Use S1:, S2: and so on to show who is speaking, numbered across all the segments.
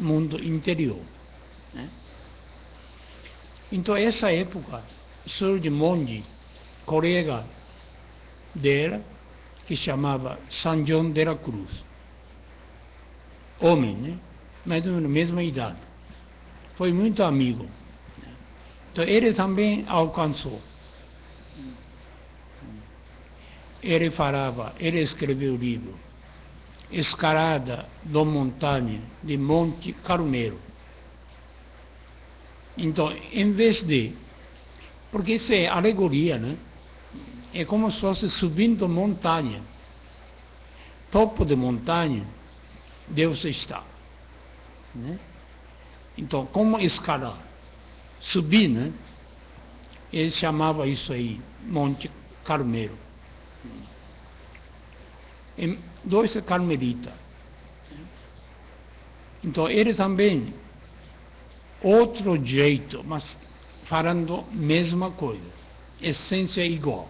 S1: mundo interior, né? Então, essa época, surge um monge, colega dela, que chamava São João de la Cruz. Homem, né? Mais ou menos mesma idade. Foi muito amigo. Então, ele também alcançou. Ele falava, ele escreveu o livro Escalada da Montanha de Monte Carmelo. Então, em vez de... Porque isso é alegoria, né? É como se fosse subindo montanha. Topo de montanha, Deus está, né? Então, como escalar? Subir, né? Ele chamava isso aí, Monte Carmelo. Dois carmelitas. Então, ele também, outro jeito, mas falando mesma coisa, essência igual.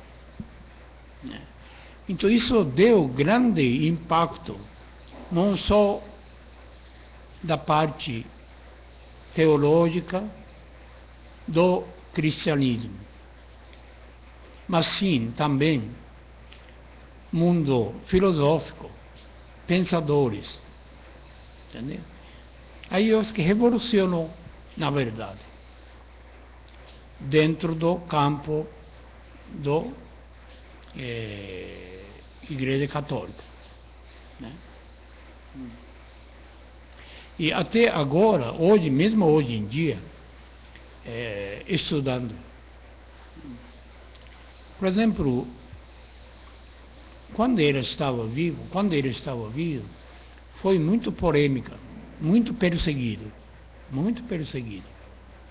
S1: Então, isso deu grande impacto, não só da parte teológica do cristianismo, mas sim também mundo filosófico, pensadores, entendeu? Aí eu acho que revolucionou, na verdade, dentro do campo do Igreja Católica, né? E até agora, hoje, mesmo hoje em dia, estudando. Por exemplo, quando ele estava vivo, foi muito polêmica, muito perseguido,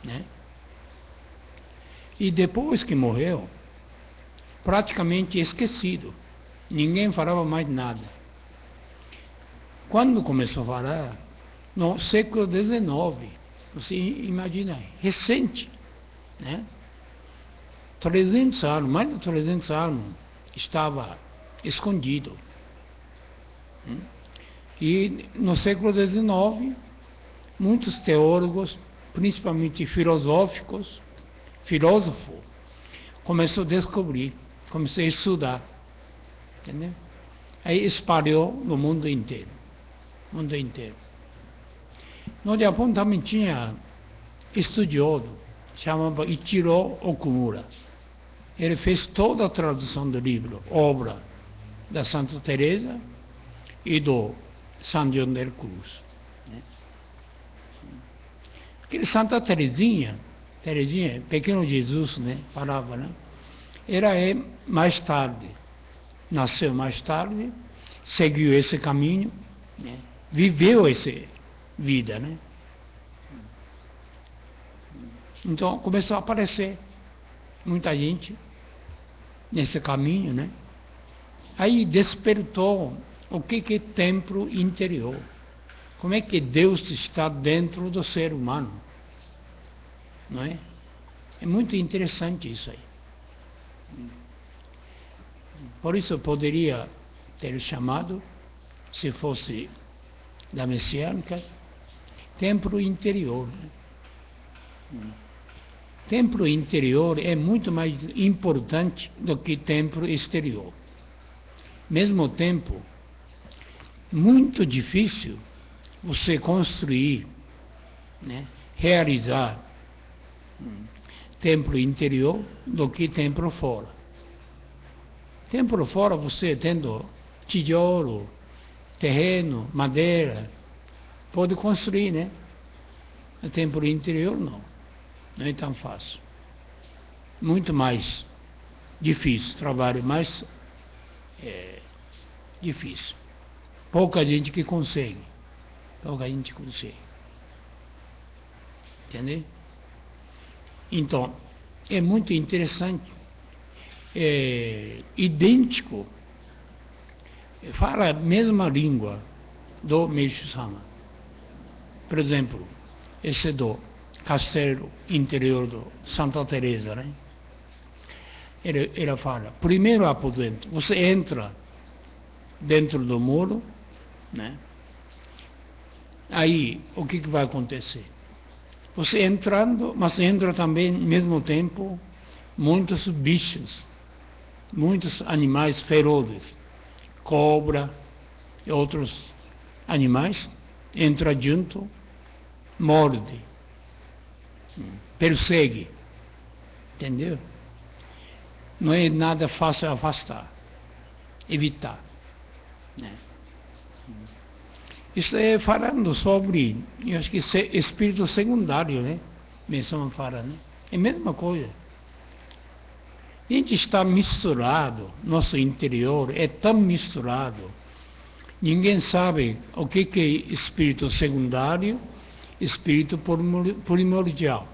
S1: né? E depois que morreu, praticamente esquecido, ninguém falava mais nada. Quando começou a falar, no século XIX, você imagina, recente, né? 300 anos, mais de 300 anos, estava escondido. E no século XIX, muitos teólogos, principalmente filósofos, começaram a descobrir, começaram a estudar, entendeu? Aí espalhou no mundo inteiro. No Japão também tinha estudioso, chamava Ichiro Okumura. Ele fez toda a tradução do livro, obra da Santa Teresa e do São João de la Cruz, né? Aquele Santa Teresinha, pequeno Jesus, né? Falava, né? Ela mais tarde, nasceu mais tarde, seguiu esse caminho, né? Viveu essa vida, né? Então começou a aparecer muita gente nesse caminho, né? Aí despertou o que é templo interior. Como é que Deus está dentro do ser humano, não é? É muito interessante isso aí. Por isso eu poderia ter chamado, se fosse da messiânica, templo interior, né? Templo interior é muito mais importante do que templo exterior. Mesmo tempo, muito difícil você construir, né, realizar templo interior do que templo fora. Templo fora, você tendo tijolo, terreno, madeira, pode construir, né? O templo interior não é tão fácil. Muito mais difícil, trabalho mais difícil. Pouca gente que consegue. Entendeu? Então, é muito interessante. É idêntico. Fala a mesma língua do Meishu-sama. Por exemplo, esse do castelo interior do Santa Teresa, né? Ela fala, primeiro aposento, você entra dentro do muro, né? Aí, o que vai acontecer? Você entrando, mas entra também, ao mesmo tempo, muitos bichos, muitos animais ferozes, cobra e outros animais, entra junto, morde, persegue, entendeu? Não é nada fácil afastar, evitar, né? Isso é falando sobre, eu acho que espírito secundário, né? Mesmo fala, né? É a mesma coisa. A gente está misturado, nosso interior é tão misturado. Ninguém sabe o que é espírito secundário, espírito primordial.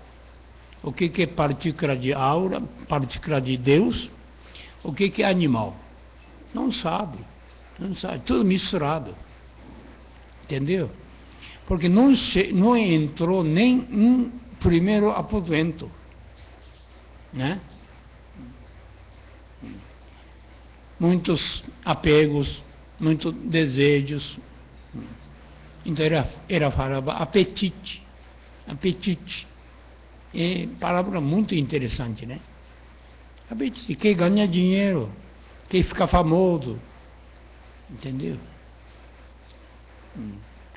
S1: O que é partícula de aura, partícula de Deus, o que é animal. Não sabe, tudo misturado. Entendeu? Porque não entrou nem um primeiro aposento, né? Muitos apegos, muitos desejos. Então era falava apetite. É palavra muito interessante, né? Apetite, quer ganhar dinheiro, quer ficar famoso, entendeu?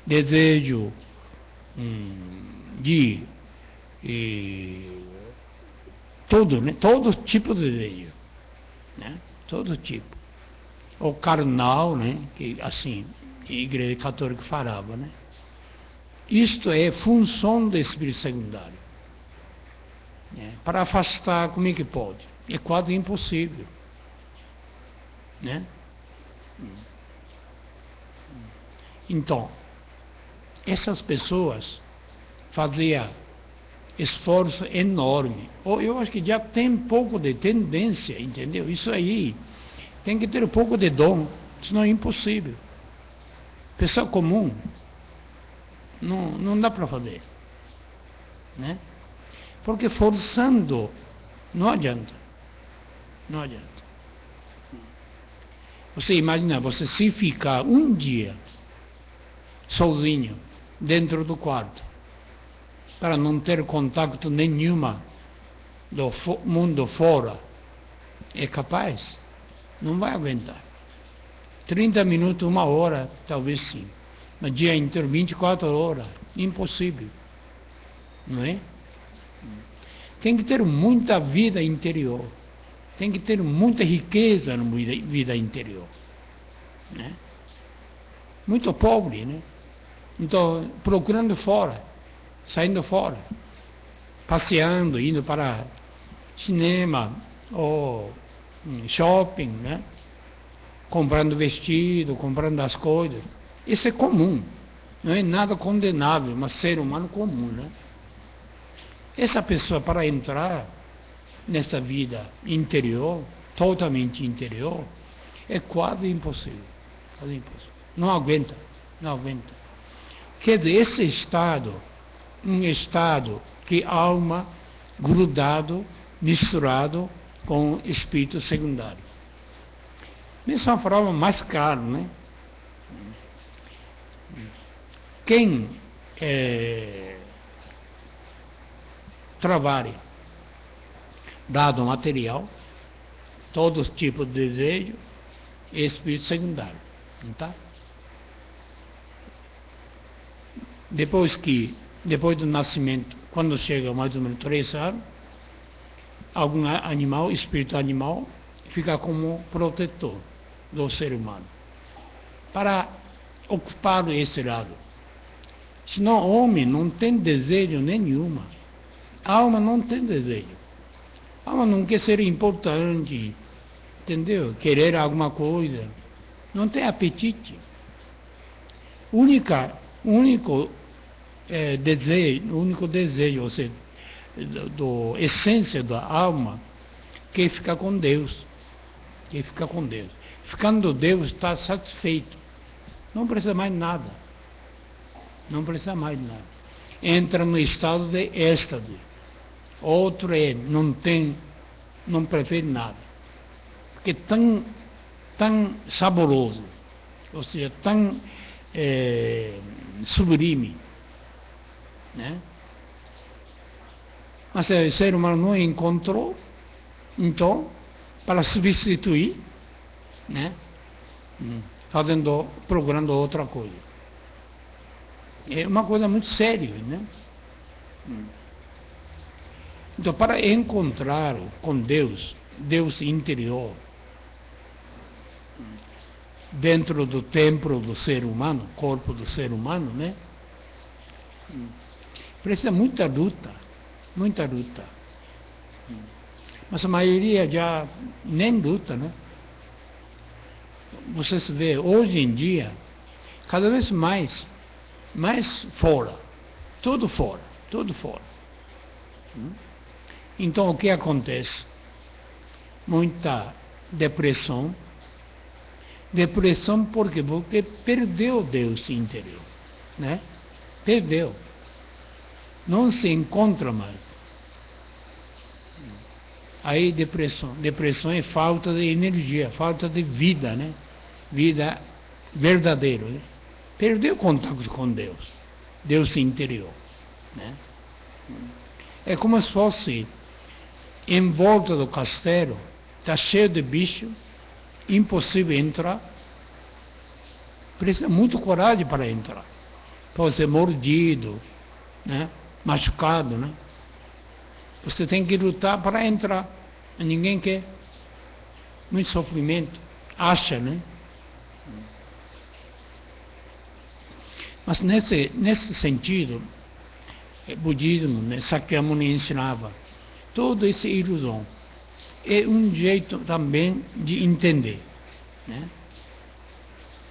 S1: Desejo de tudo, né? Todo tipo de desejo, né? Todo tipo. O carnal, né? Que assim, a igreja católica falava, né? Isto é função do espírito secundário, né? Para afastar, como é que pode? É quase impossível, né? Então, essas pessoas faziam esforço enorme. Eu acho que já tem pouco de tendência, entendeu? Isso aí tem que ter um pouco de dom, senão é impossível. Pessoa comum não dá para fazer, né? Porque forçando não adianta. Não adianta. Você imagina, você se ficar um dia sozinho, dentro do quarto, para não ter contato nenhuma do mundo fora, é capaz? Não vai aguentar. 30 minutos, 1 hora, talvez sim. Mas dia inteiro, 24 horas, impossível. Não é? Tem que ter muita vida interior. Tem que ter muita riqueza na vida interior, né? Muito pobre, né? Então, procurando fora, saindo fora, passeando, indo para cinema ou shopping, né? Comprando vestido, comprando as coisas. Isso é comum, não é nada condenável, mas ser humano comum, né? Essa pessoa, para entrar nessa vida interior, totalmente interior, é quase impossível. Quase impossível. Não aguenta. Quer dizer, esse estado, um estado que alma grudado, misturado com espírito secundário. Dessa forma mais claro, né? Quem trabalha dado material, todos os tipos de desejo, é espírito secundário, não tá? Depois do nascimento, quando chega mais ou menos 3 anos, algum animal, espírito animal, fica como protetor do ser humano, para ocupar esse lado. Senão o homem não tem desejo nenhuma. A alma não tem desejo. A alma não quer ser importante, entendeu? Querer alguma coisa. Não tem apetite. O único desejo, ou seja, da essência da alma, que é ficar com Deus. Ficando Deus, está satisfeito. Não precisa mais nada. Entra no estado de êxtase. Outro não prefere nada. Porque tão saboroso, ou seja, tão sublime, né? Mas o ser humano não encontrou, então, para substituir, né? Procurando outra coisa. É uma coisa muito séria, né? Então, para encontrar com Deus, Deus interior, dentro do templo do ser humano, corpo do ser humano, né? Precisa muita luta, muita luta. Mas a maioria já nem luta, né? Vocês vê, hoje em dia, cada vez mais fora, tudo fora, tudo fora. Então o que acontece? Muita depressão. Depressão por quê? Porque perdeu Deus interior, né? Perdeu. Não se encontra mais. Aí depressão. Depressão é falta de energia, falta de vida, né? Vida verdadeira, né? Perdeu contato com Deus. Deus interior, né? É como se fosse em volta do castelo, está cheio de bicho, impossível entrar. Precisa muito coragem para entrar. Pode ser mordido, né? Machucado, né? Você tem que lutar para entrar. Ninguém quer. Muito sofrimento. Acha, né? Mas nesse sentido, o budismo, né, Sakyamuni ensinava, toda essa ilusão é um jeito também de entender, né?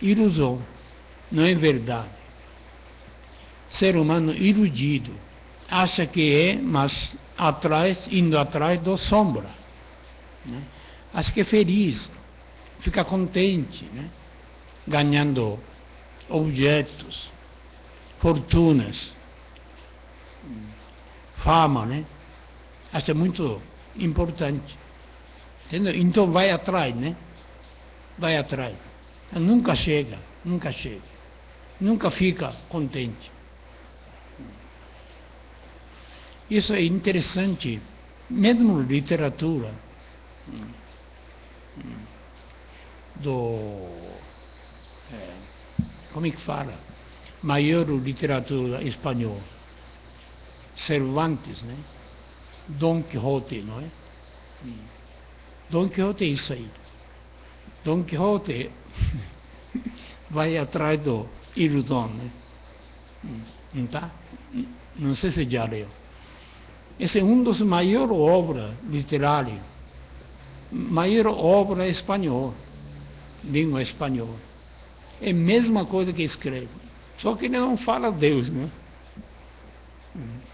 S1: Ilusão não é verdade. Ser humano iludido acha que é, mas indo atrás da sombra, né? Acha que é feliz, fica contente, né? Ganhando objetos, fortunas, fama, né? Acha muito importante. Entendeu? Então vai atrás, né? Vai atrás. Nunca chega, nunca chega. Nunca fica contente. Isso é interessante, mesmo literatura como é que fala? Maior literatura espanhola, Cervantes, né? Dom Quixote, não é? Dom Quixote é isso aí. Dom Quixote vai atrás do ilusão, né? Não tá? Não sei se já leu. Esse é um dos maiores obras literárias, maior obra espanhola, língua espanhola. É a mesma coisa que escreve, só que ele não fala Deus, né?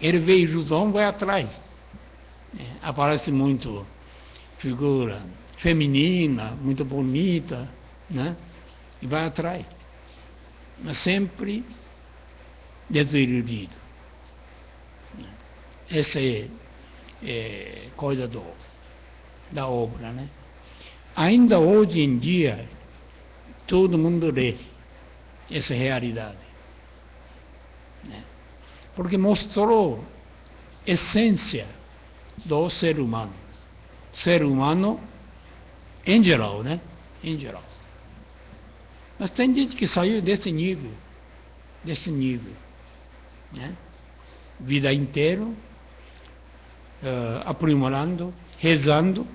S1: Ele vê ilusão, vai atrás. Aparece muito figura feminina, muito bonita, né? E vai atrás. Mas sempre desiludido. Essa é coisa da obra, né? Ainda hoje em dia, todo mundo lê essa realidade, né? Porque mostrou a essência do ser humano. Ser humano em geral, né? Em geral. Mas tem gente que saiu desse nível, né? Vida inteira, aprimorando, rezando,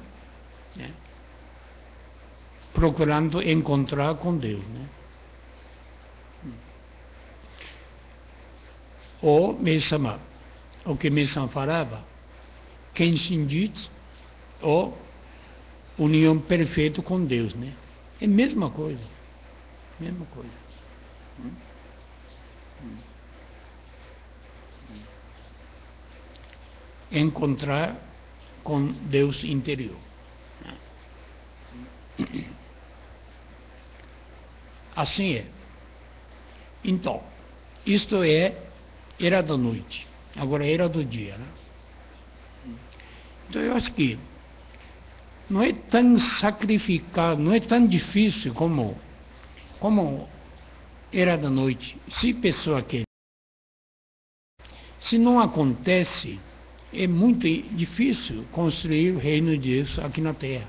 S1: né? Procurando encontrar com Deus, né? Ou mesmo o que mesmo falava, Kenshin-jitsu, ou união perfeita com Deus, né? É a mesma coisa, mesma coisa. Encontrar com Deus interior. Assim é. Então, isto era da noite, agora era do dia, né? Então eu acho que não é tão sacrificado, não é tão difícil como era da noite. Se pessoa quer, se não acontece, é muito difícil construir o reino de Deus aqui na Terra.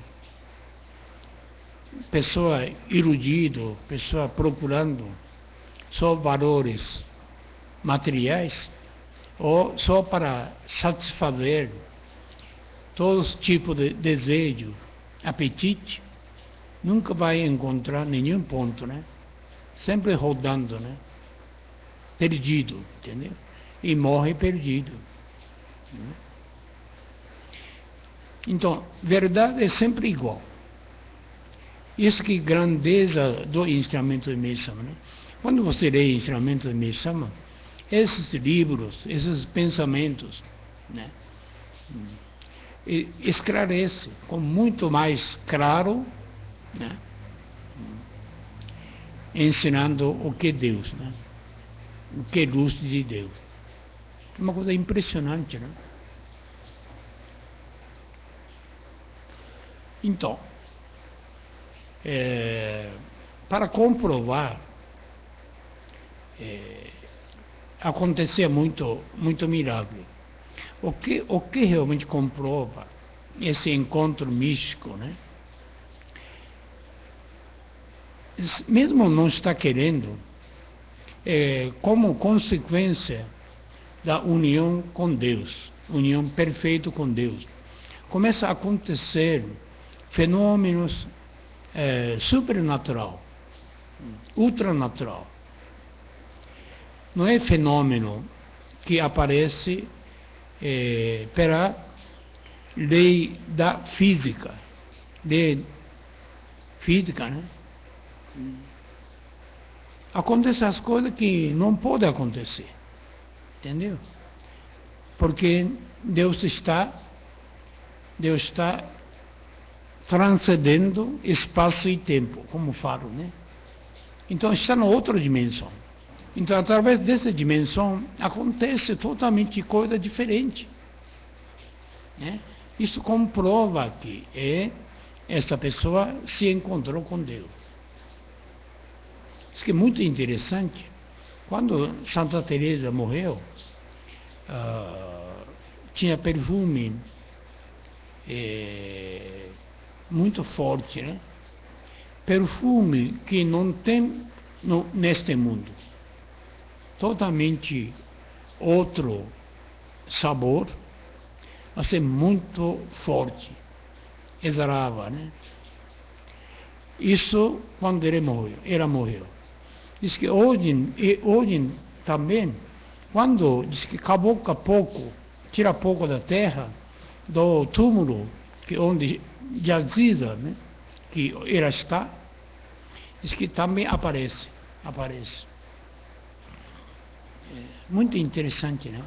S1: Pessoa iludida, pessoa procurando só valores materiais, ou só para satisfazer todos os tipos de desejo, apetite, nunca vai encontrar nenhum ponto, né? Sempre rodando, né? Perdido, entendeu? E morre perdido. Né? Então, verdade é sempre igual. Isso que grandeza do instrumento de Mesama, né? Quando você lê instrumento de Mesama, esses livros, esses pensamentos, né? Esclarece com muito mais claro, né? Ensinando o que é Deus, né? O que é luz de Deus. É uma coisa impressionante, né? Então, para comprovar, acontecia muito milagre. O que realmente comprova esse encontro místico, né? Mesmo não está querendo, como consequência da união com Deus, união perfeita com Deus, começa a acontecer fenômenos supernatural, ultranatural. Não é fenômeno que aparece pela lei da física, né? Acontecem as coisas que não podem acontecer, entendeu? Porque Deus está transcendendo espaço e tempo, como falo, né? Então está na outra dimensão. Então, através dessa dimensão, acontece totalmente coisa diferente. Né? Isso comprova que essa pessoa se encontrou com Deus. Isso que é muito interessante. Quando Santa Teresa morreu, tinha perfume muito forte, né? Perfume que não tem neste mundo. Totalmente outro sabor, mas é muito forte, exalava, né? Isso quando ela morreu. Diz que hoje também, quando diz que caboca pouco, tira pouco da terra, do túmulo, que onde jazida, né? Que ela está, diz que também aparece. Muito interessante, né?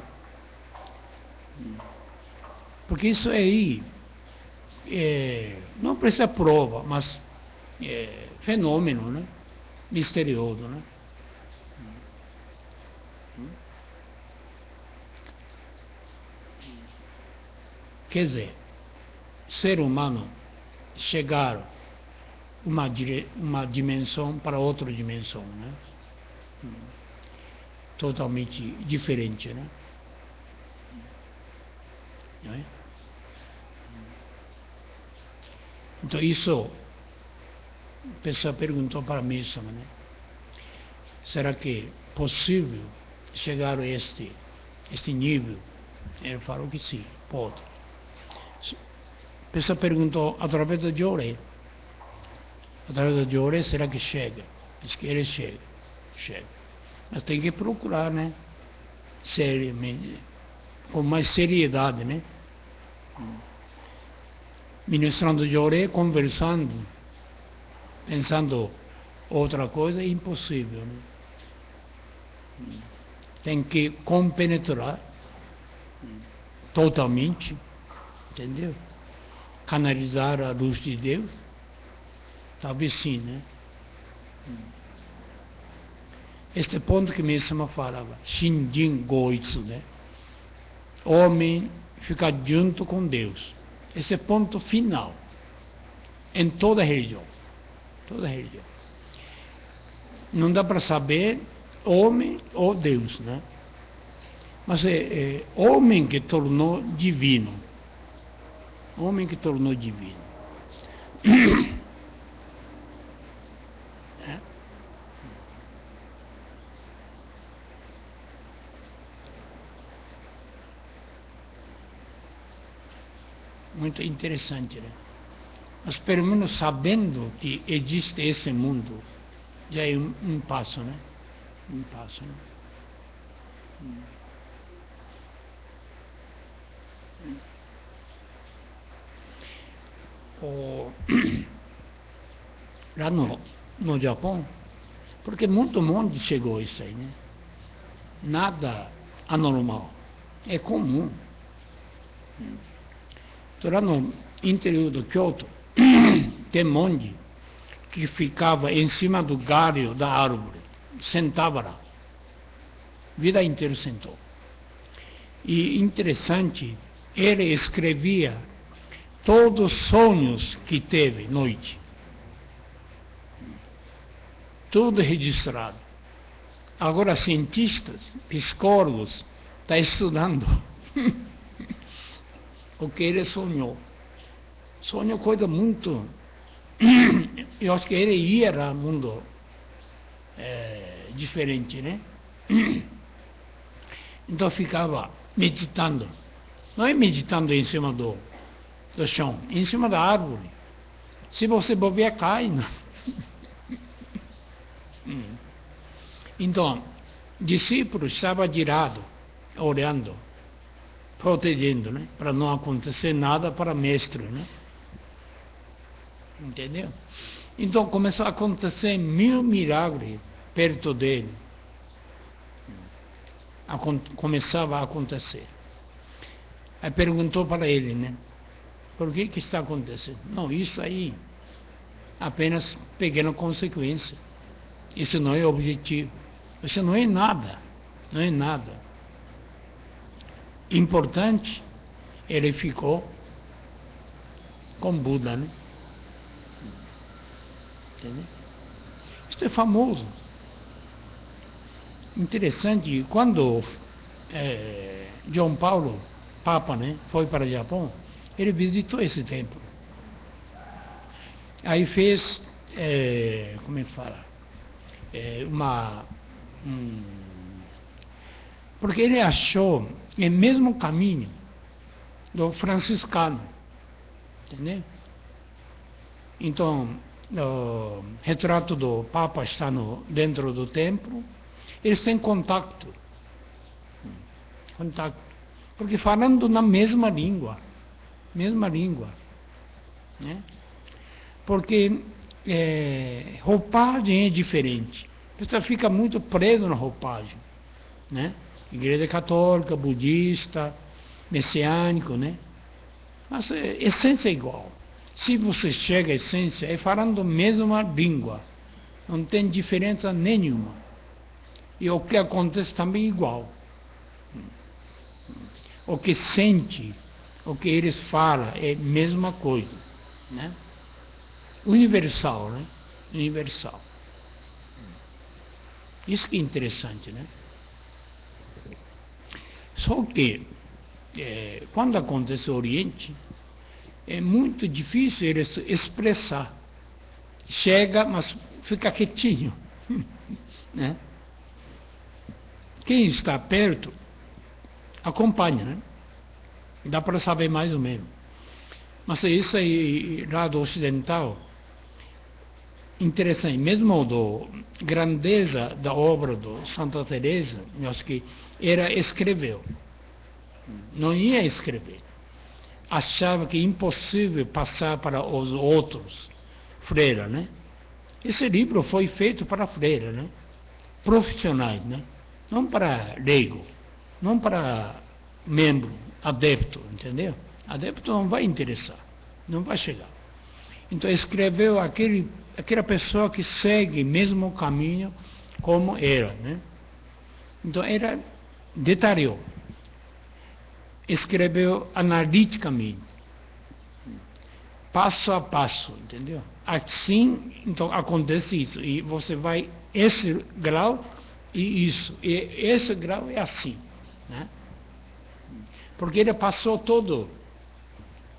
S1: Porque isso aí não precisa prova, mas fenômeno, né? Misterioso, né? Quer dizer, ser humano chegar uma dimensão para outra dimensão, né? Totalmente diferente, né? Não é? Então isso, a pessoa perguntou para mim, né? Será que é possível chegar a este nível? Ele falou que sim, pode. A pessoa perguntou através do Joré. Através do Joré, será que chega? Diz que ele chega. Mas tem que procurar, né? Seriamente, com mais seriedade, né? Ministrando Joré, conversando, pensando outra coisa, é impossível, né? Tem que compenetrar totalmente, entendeu? Canalizar a luz de Deus, talvez sim, né? Este ponto que mesmo falava, Shinjin Goitsu, né? Homem ficar junto com Deus. Esse é ponto final em toda religião. Toda religião. Não dá para saber homem ou Deus, né? Mas é homem que tornou divino. Homem que tornou divino. Muito interessante, né? Mas pelo menos sabendo que existe esse mundo, já é um passo, né? Um passo, né? Lá no Japão, porque muito monte chegou isso aí, né? Nada anormal, é comum. Então, lá no interior do Kyoto, tem monge que ficava em cima do galho da árvore, sentava lá, vida inteira sentou. E interessante, ele escrevia todos os sonhos que teve noite, tudo registrado. Agora cientistas, psicólogos, estão estudando o que ele sonhou. Sonhou coisa muito... Eu acho que ele ia para um mundo diferente, né? Então ficava meditando. Não é meditando em cima do chão, em cima da árvore. Se você bobear, cai. Então, discípulo estava de lado, olhando, protegendo, né? Para não acontecer nada para mestre, né? Entendeu? Então começou a acontecer 1000 milagres perto dele. Começava a acontecer. Aí perguntou para ele, né? Por que está acontecendo? Não, isso aí apenas pequena consequência. Isso não é objetivo. Isso não é nada. Não é nada. Importante, ele ficou com Buda, né? Entendeu? Isso é famoso. Interessante, quando João Paulo, Papa, né, foi para o Japão, ele visitou esse templo. Aí fez, como é que fala? Porque ele achou o mesmo caminho do franciscano. Entendeu? Então, o retrato do Papa está dentro do templo. Eles têm contato. Porque falando na mesma língua. Né? Porque roupagem é diferente. A pessoa fica muito preso na roupagem. Né? Igreja católica, budista, messiânico, né? Mas a essência é igual. Se você chega à essência, é falando a mesma língua. Não tem diferença nenhuma. E o que acontece também é igual. O que sente, o que eles falam é a mesma coisa. Né? Universal, né? Universal. Isso que é interessante, né? Só que, quando acontece no Oriente, é muito difícil eles expressar. Chega, mas fica quietinho. Né? Quem está perto, acompanha, né? Dá para saber mais ou menos. Mas isso aí, lado ocidental, interessante. Mesmo do grandeza da obra do Santa Teresa, eu acho que era escreveu. Não ia escrever. Achava que impossível passar para os outros freiras, né? Esse livro foi feito para freiras, né? Profissionais, né? Não para leigo, não para membro, adepto, entendeu? Adepto não vai interessar, não vai chegar. Então escreveu aquela pessoa que segue o mesmo caminho como era, né? Então detalhou. Escreveu analiticamente passo a passo, entendeu? Assim, então acontece isso, e você vai esse grau e isso, e esse grau é assim, né? Porque ele passou todo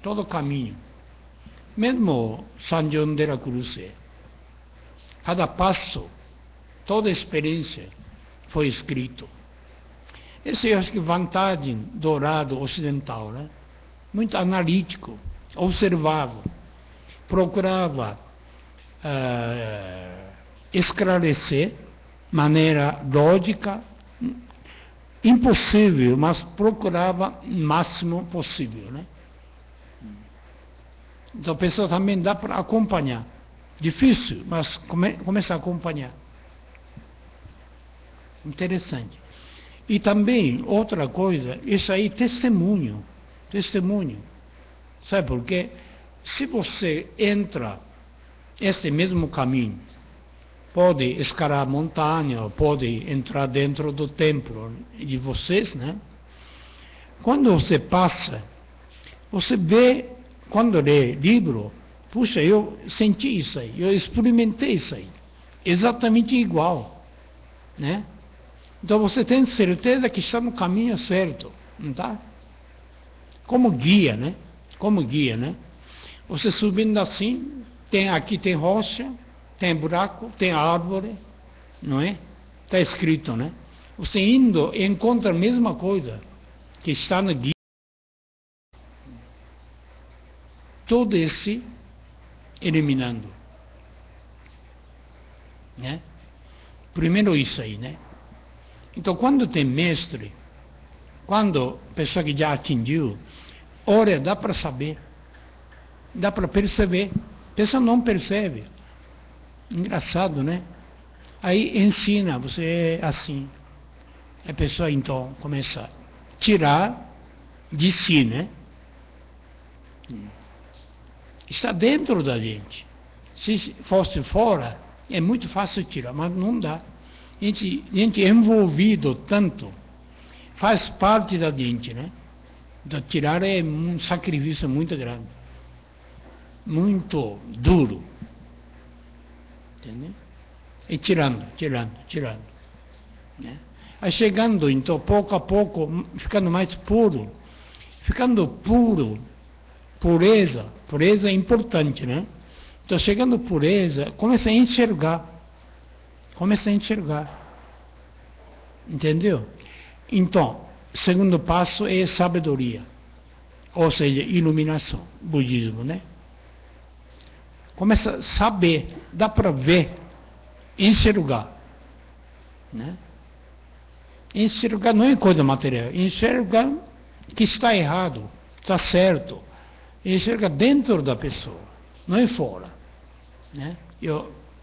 S1: o caminho. Mesmo San John de la Cruz, cada passo, toda experiência foi escrito. Essa eu acho que vantagem do lado ocidental, né? Muito analítico, observava, procurava esclarecer, maneira lógica, impossível, mas procurava o máximo possível, né? Então a pessoa também dá para acompanhar. Difícil, mas começa a acompanhar. Interessante. E também, outra coisa, isso aí, testemunho. Sabe por quê? Se você entra esse mesmo caminho, pode escalar a montanha, pode entrar dentro do templo de vocês, né? Quando você passa, você vê, quando lê livro, puxa, eu senti isso aí, eu experimentei isso aí, exatamente igual, né? Então você tem certeza que está no caminho certo, não está? Como guia, né? Você subindo assim, aqui tem rocha, tem buraco, tem árvore, não é? Está escrito, né? Você indo encontra a mesma coisa que está no guia. Todo esse eliminando, né? Primeiro isso aí, né? Então, quando tem mestre, quando pessoa que já atingiu, olha, dá para saber, dá para perceber. A pessoa não percebe. Engraçado, né? Aí ensina, você é assim. A pessoa então começa a tirar de si, né? Está dentro da gente. Se fosse fora, é muito fácil tirar, mas não dá. A gente é envolvido tanto, faz parte da gente, né? Então, tirar é um sacrifício muito grande, muito duro, entendeu? E tirando, né? Aí chegando, então, pouco a pouco, ficando mais puro, pureza é importante, né? Então, chegando pureza, começa a enxergar, entendeu? Então, segundo passo é sabedoria, ou seja, iluminação, budismo, né? Começa a saber, dá para ver, enxergar, né? Enxergar não é coisa material, enxergar que está errado, está certo, enxerga dentro da pessoa, não é fora, né?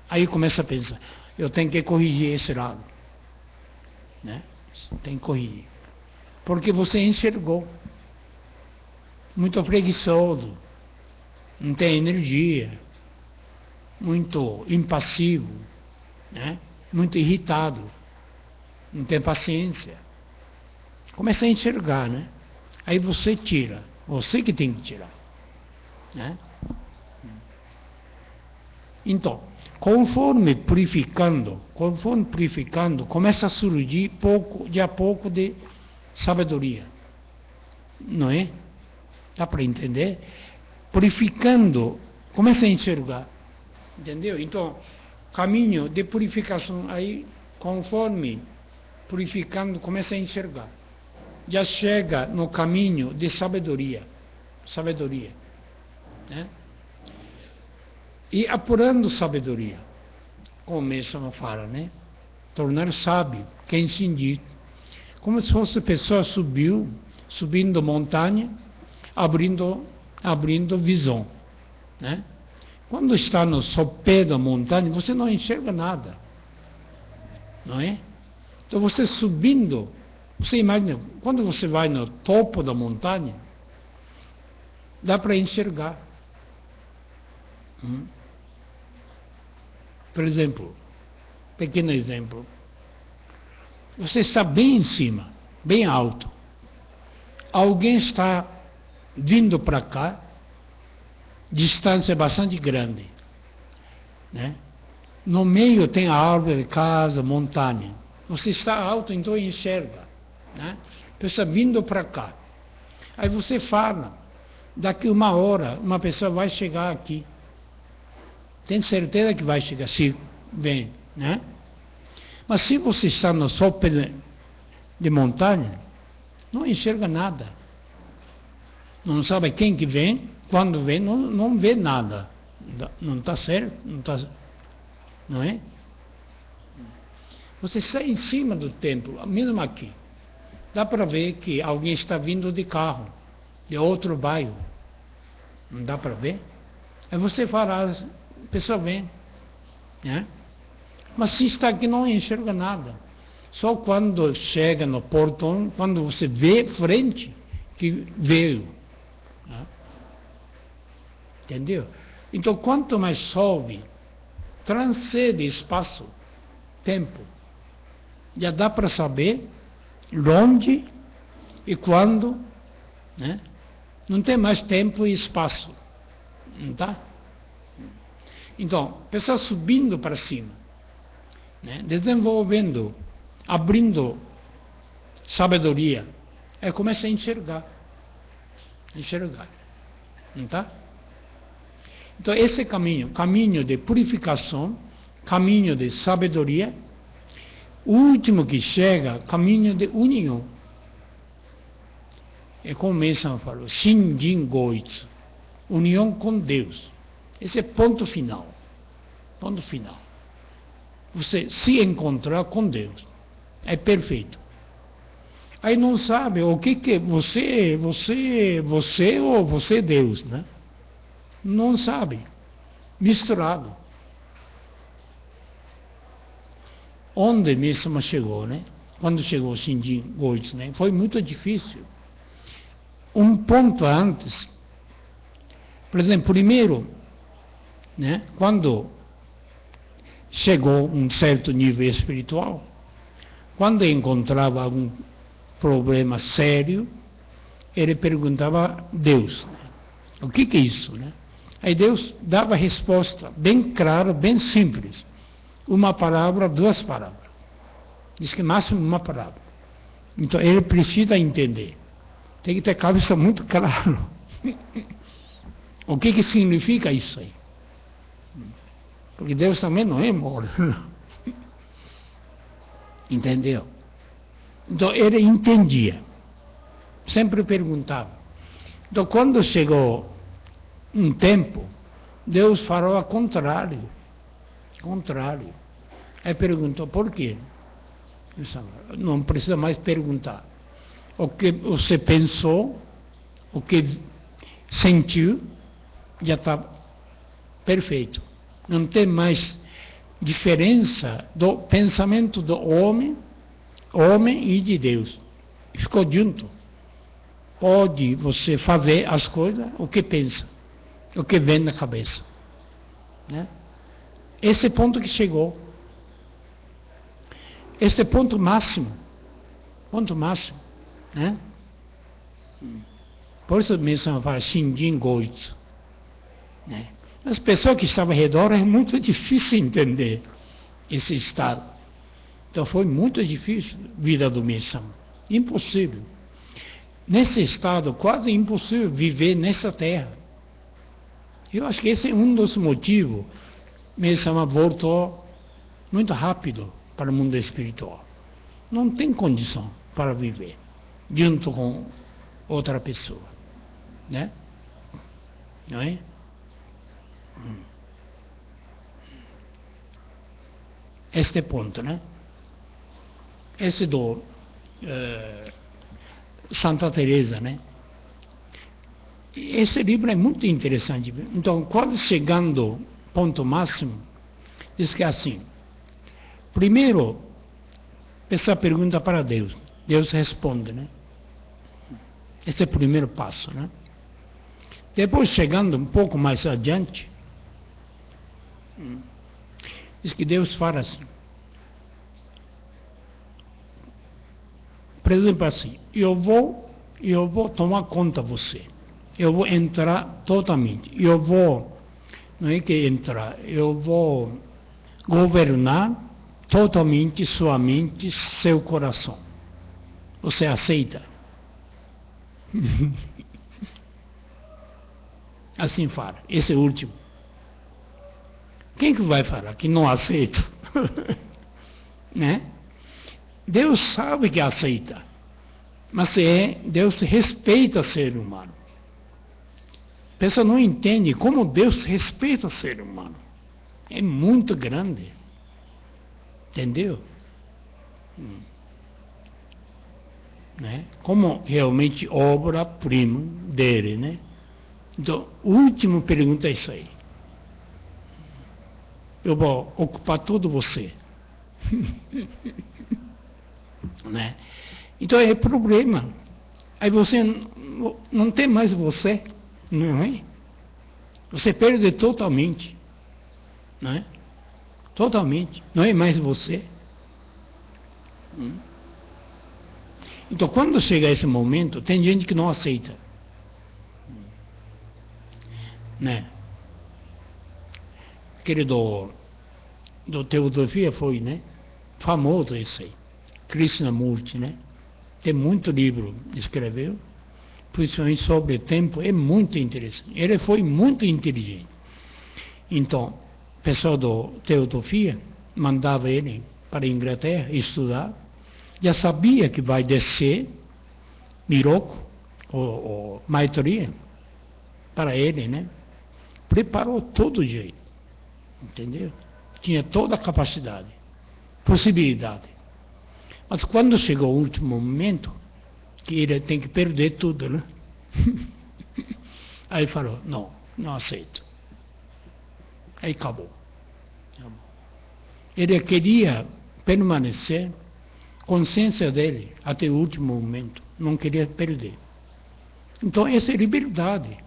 S1: Aí começa a pensar, eu tenho que corrigir esse lado, né? Tem que corrigir, porque você enxergou, muito preguiçoso, não tem energia, muito impassivo, né? Muito irritado, não tem paciência. Começa a enxergar, né? Aí você tira, você que tem que tirar, né? Então, conforme purificando, começa a surgir de a pouco de sabedoria, não é? Dá para entender? Purificando, começa a enxergar, entendeu? Então, caminho de purificação aí, conforme purificando, começa a enxergar. Já chega no caminho de sabedoria, né? E apurando sabedoria, como mesmo fala, né? Tornar sábio, quem se indica. Como se fosse pessoa subindo montanha, abrindo visão, né? Quando está no sopé da montanha, você não enxerga nada, não é? Então você subindo, você imagina, quando você vai no topo da montanha, dá para enxergar. Por exemplo, pequeno exemplo, você está bem em cima, bem alto. Alguém está vindo para cá, distância bastante grande, né? No meio tem a árvore, casa, montanha. Você está alto, então enxerga, né? Pessoa vindo para cá. Aí você fala, daqui 1 hora uma pessoa vai chegar aqui. Tem certeza que vai chegar, se vem, né? Mas se você está no topo de montanha, não enxerga nada. Não sabe quem que vem, quando vem, não vê nada. Não está certo, não é? Você está em cima do templo, mesmo aqui. Dá para ver que alguém está vindo de carro, de outro bairro. Não dá para ver? Aí você fala, a pessoa vem, né? Mas se está aqui não enxerga nada. Só quando chega no portão, quando você vê frente, que veio. Né? Entendeu? Então, quanto mais sobe, transcende espaço, tempo. Já dá para saber onde e quando, né? Não tem mais tempo e espaço. Não tá? Então, pessoa subindo para cima, né? Desenvolvendo, abrindo sabedoria, aí começa a enxergar. Não tá? Então, esse caminho de purificação, caminho de sabedoria, o último que chega, caminho de união. É como o Messan falou, Shinjin Goitsu, união com Deus. Esse é ponto final. Ponto final. Você se encontrar com Deus. É perfeito. Aí não sabe o que é você ou você é Deus, né? Não sabe. Misturado. Onde mesmo chegou, né? Quando chegou o Shinjin Goitsu, né? Foi muito difícil. Um ponto antes, por exemplo, primeiro, né? Quando chegou um certo nível espiritual, quando encontrava algum problema sério, ele perguntava a Deus, né? O que é isso, né? Aí Deus dava resposta bem clara, bem simples. Uma palavra, 2 palavras. Diz que máximo uma palavra. Então ele precisa entender. Tem que ter a cabeça muito claro. O que significa isso aí? Porque Deus também não é mole. Entendeu? Então ele entendia. Sempre perguntava. Então quando chegou um tempo, Deus falou ao contrário. Aí perguntou, por quê? Não precisa mais perguntar. O que você pensou, o que sentiu, já está perfeito. Não tem mais diferença do pensamento do homem e de Deus. Ficou junto. Pode você fazer as coisas, o que pensa, o que vem na cabeça. Né? Esse ponto que chegou. Esse é ponto máximo. Ponto máximo. Né? Por isso mesmo fala Shinjin Goitsu. Né? As pessoas que estavam ao redor é muito difícil entender esse estado. Então foi muito difícil a vida do Messan. Impossível. Nesse estado, quase impossível viver nessa terra. Eu acho que esse é um dos motivos. Messan voltou muito rápido para o mundo espiritual. Não tem condição para viver junto com outra pessoa, né? Não é? Este ponto, né? Esse do Santa Teresa, né? Esse livro é muito interessante. Então, quando chegando ao ponto máximo, diz que é assim. Primeiro, essa pergunta para Deus. Deus responde, né? Esse é o primeiro passo, né? Depois, chegando um pouco mais adiante, diz que Deus fala assim. Por exemplo, assim, eu vou tomar conta de você. eu vou entrar totalmente. Eu vou, não é que entrar, eu vou governar totalmente sua mente, seu coração. Você aceita? Assim fala. Esse é o último. Quem que vai falar que não aceita? Né? Deus sabe que aceita. Mas Deus respeita o ser humano. A pessoa não entende como Deus respeita o ser humano. É muito grande. Entendeu? Né? Como realmente obra-prima dele, né? Então, a última pergunta é isso aí. Eu vou ocupar todo você. Né? Então é problema. Aí você não tem mais você, não é? Você perde totalmente. Não é? Totalmente. Não é mais você. Então quando chega esse momento, tem gente que não aceita. Né? Aquele do Teosofia foi, né? Famoso isso aí. Krishnamurti, né? Tem muito livro escreveu, principalmente sobre o tempo, é muito interessante. Ele foi muito inteligente. Então, o pessoal do Teosofia mandava ele para a Inglaterra estudar, já sabia que vai descer Miroco, ou Maitreya, para ele, né? Preparou todo o jeito, entendeu? Tinha toda a capacidade, possibilidade. Mas quando chegou o último momento, que ele tem que perder tudo, né? Aí falou, não aceito. Aí acabou. Ele queria permanecer, consciência dele, até o último momento, não queria perder. Então essa é liberdade.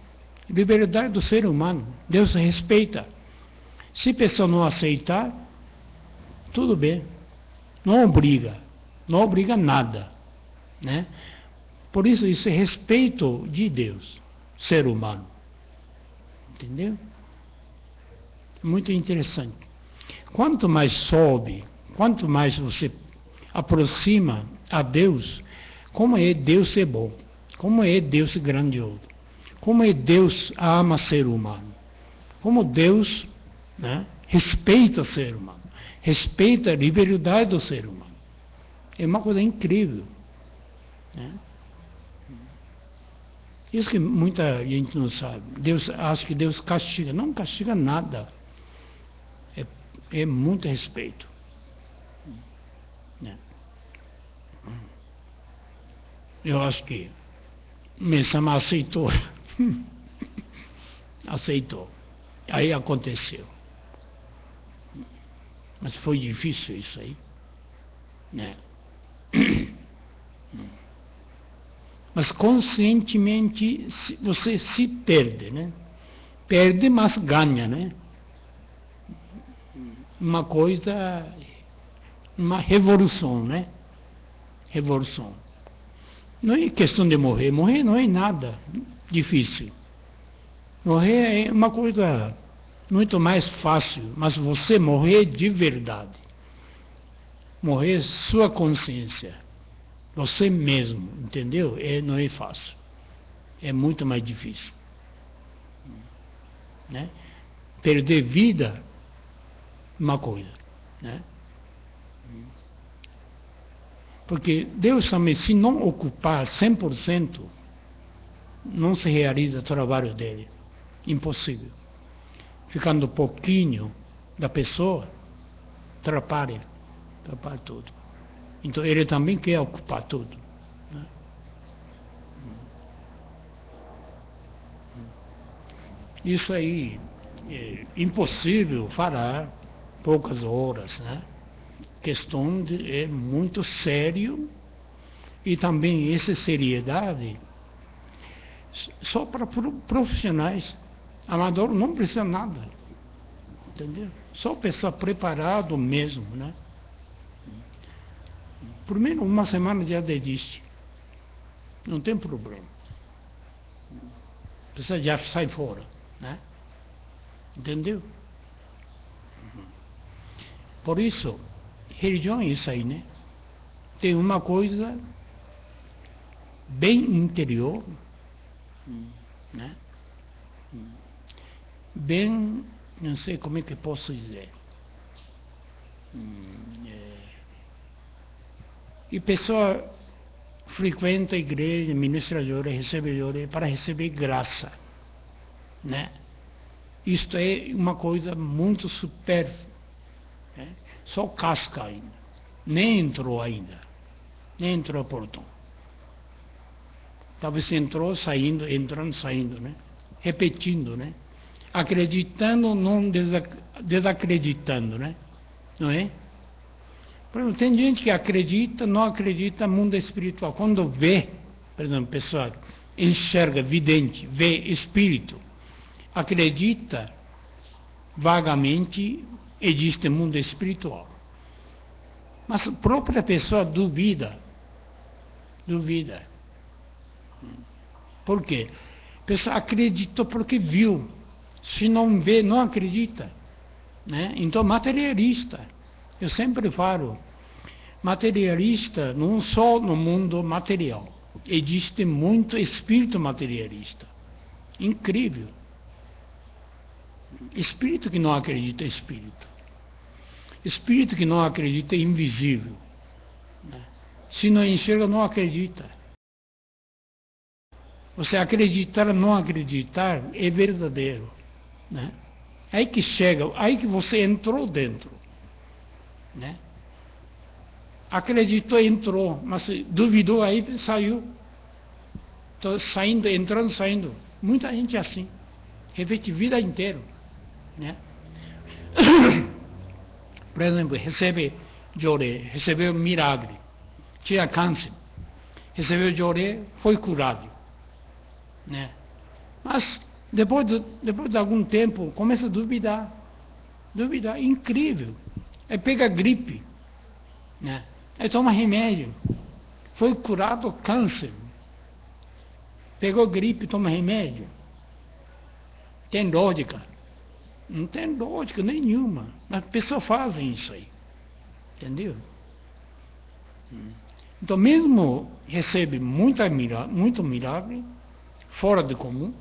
S1: Liberdade do ser humano. Deus respeita. Se a pessoa não aceitar, tudo bem. Não obriga. Não obriga nada. Né? Por isso é respeito de Deus, ser humano. Entendeu? Muito interessante. Quanto mais sobe, quanto mais você aproxima a Deus, como é Deus ser bom, como é Deus grandioso, como é Deus ama ser humano, como Deus, né, respeita o ser humano, respeita a liberdade do ser humano. É uma coisa incrível. Né? Isso que muita gente não sabe. Deus acha que Deus castiga. Não castiga nada. É muito respeito. Né? Eu acho que Mensama aceitou. Aceitou. Aí aconteceu. Mas foi difícil isso aí. Né? Mas conscientemente você se perde, né? Perde, mas ganha, né? Uma coisa, uma revolução, né? Revolução. Não é questão de morrer. Morrer não é nada difícil. Morrer é uma coisa muito mais fácil, mas você morrer de verdade. Morrer sua consciência. Você mesmo, entendeu? Não é fácil. É muito mais difícil. Né? Perder vida, uma coisa. Né? Porque Deus também, se não ocupar 100%, não se realiza o trabalho dele. Impossível. Ficando pouquinho da pessoa, atrapalha tudo. Então ele também quer ocupar tudo. Né? Isso aí é impossível falar poucas horas, né? Questão é muito sério e também essa seriedade só para profissionais. Amador não precisa nada, entendeu? Só pessoa preparado mesmo, né? Primeiro uma semana já desiste, não tem problema. pessoa já sai fora, né? Entendeu? Por isso, religião é isso aí, né? Tem uma coisa bem interior, né? Bem, não sei como é que posso dizer. E pessoa frequenta a igreja, ministra ora, recebe ora, para receber graça, né? Isto é uma coisa muito supérflua, né? Só casca ainda, nem entrou ainda, nem entrou por portão. Talvez entrou, saindo, entrando, saindo, né? Repetindo, né? Acreditando, não desacreditando, né? Não é? Por exemplo, tem gente que acredita, não acredita no mundo espiritual. Quando vê, por exemplo, pessoa enxerga, vidente, vê espírito, acredita vagamente, existe mundo espiritual. Mas a própria pessoa duvida. Por quê? A pessoa acreditou porque viu. Se não vê, não acredita, né? Então, materialista. Eu sempre falo, materialista não só no mundo material. Existe muito espírito materialista. Incrível. Espírito que não acredita é espírito. Espírito que não acredita é invisível, né? Se não enxerga, não acredita. Você acreditar ou não acreditar é verdadeiro, né? Aí que chega, aí que você entrou dentro, né? Acreditou, entrou, mas duvidou, aí saiu. Tô saindo, entrando, saindo. Muita gente é assim. Repete a vida inteira, né? Por exemplo, recebe Joré, recebeu milagre, tinha câncer, recebeu Joré, foi curado, né? Mas depois de algum tempo começa a duvidar, incrível. Aí pega gripe, né? Aí toma remédio, foi curado câncer, pegou gripe, toma remédio, tem lógica? Não tem lógica nenhuma. Mas as pessoas fazem isso aí. Entendeu? Então, mesmo recebe muito milagre, fora de comum,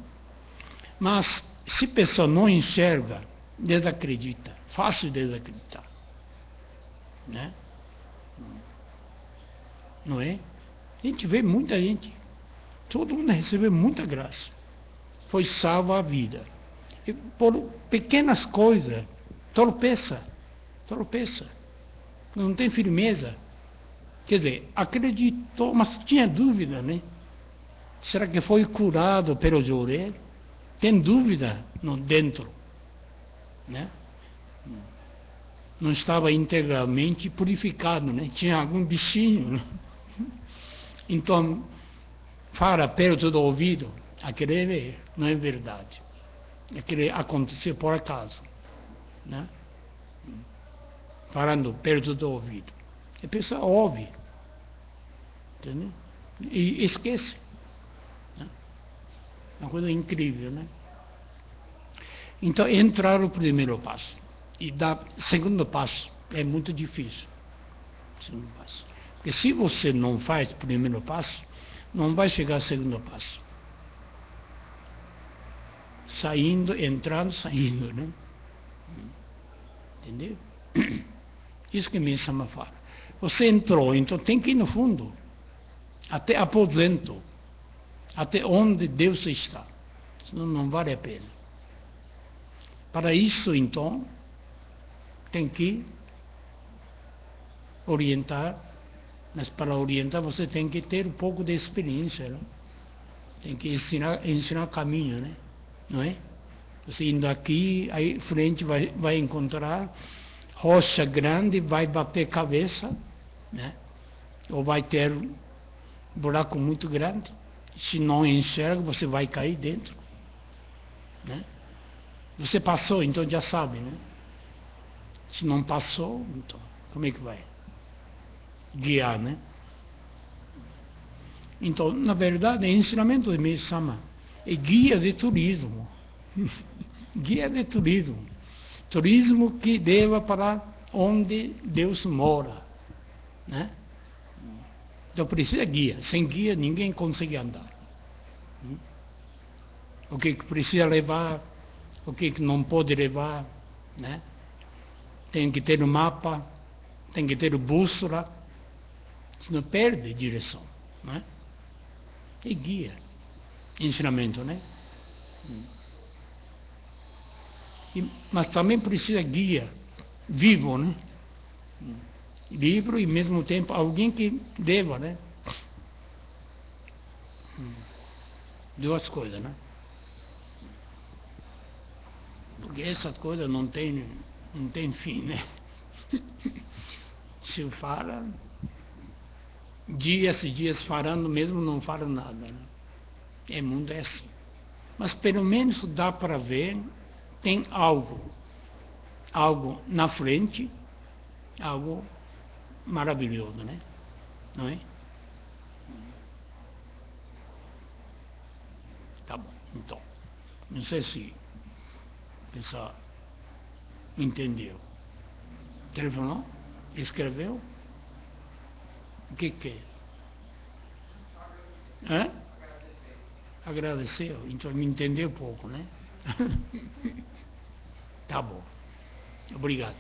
S1: mas se a pessoa não enxerga, desacredita. Fácil desacreditar. Né? Não é? A gente vê muita gente. Todo mundo recebeu muita graça. Foi salvo a vida. E por pequenas coisas, tropeça. Não tem firmeza. Quer dizer, acreditou, mas tinha dúvida, né? Será que foi curado pelo Joré? Tem dúvida dentro, né? Não estava integralmente purificado, né? Tinha algum bichinho, né? Então, fala perto do ouvido, aquele não é verdade. Aquilo aconteceu por acaso, né? Falando perto do ouvido. A pessoa ouve, entendeu? E esquece, né? Uma coisa incrível, né? Então, entrar o primeiro passo e dar segundo passo é muito difícil. Segundo passo. Porque se você não faz o primeiro passo, não vai chegar ao segundo passo. Saindo, entrando, saindo, né? Entendeu? Isso que me chama fala. Você entrou, então tem que ir no fundo, até aposento, até onde Deus está. Senão não vale a pena. Para isso, então, tem que orientar, mas para orientar você tem que ter um pouco de experiência, né? Tem que ensinar caminho, né? Não é? Você indo aqui, aí frente vai encontrar rocha grande, vai bater cabeça, né? Ou vai ter um buraco muito grande. Se não enxerga, você vai cair dentro, né? Você passou, então já sabe, né? Se não passou, então como é que vai guiar, né? Então, na verdade, é ensinamento de Mesama. é guia de turismo. Guia de turismo. Turismo que leva para onde Deus mora, né? Então precisa guia. Sem guia ninguém consegue andar. O que precisa levar, o que não pode levar, né? Tem que ter um mapa, tem que ter bússola, senão perde direção, né? E guia, ensinamento, né? Mas também precisa guia vivo, né? Livro e ao mesmo tempo alguém que leva, né? Duas coisas, né? Porque essas coisas não tem fim, né? Se fala dias e dias falando, mesmo não fala nada, né? O mundo é assim. Mas pelo menos dá para ver, tem algo na frente, algo maravilhoso, né? Não é? Tá bom, então. Não sei se o pessoal entendeu. Telefonou? Escreveu? O que é? Hã? Agradeceu. Então me entendeu pouco, né? Tá bom. Obrigado.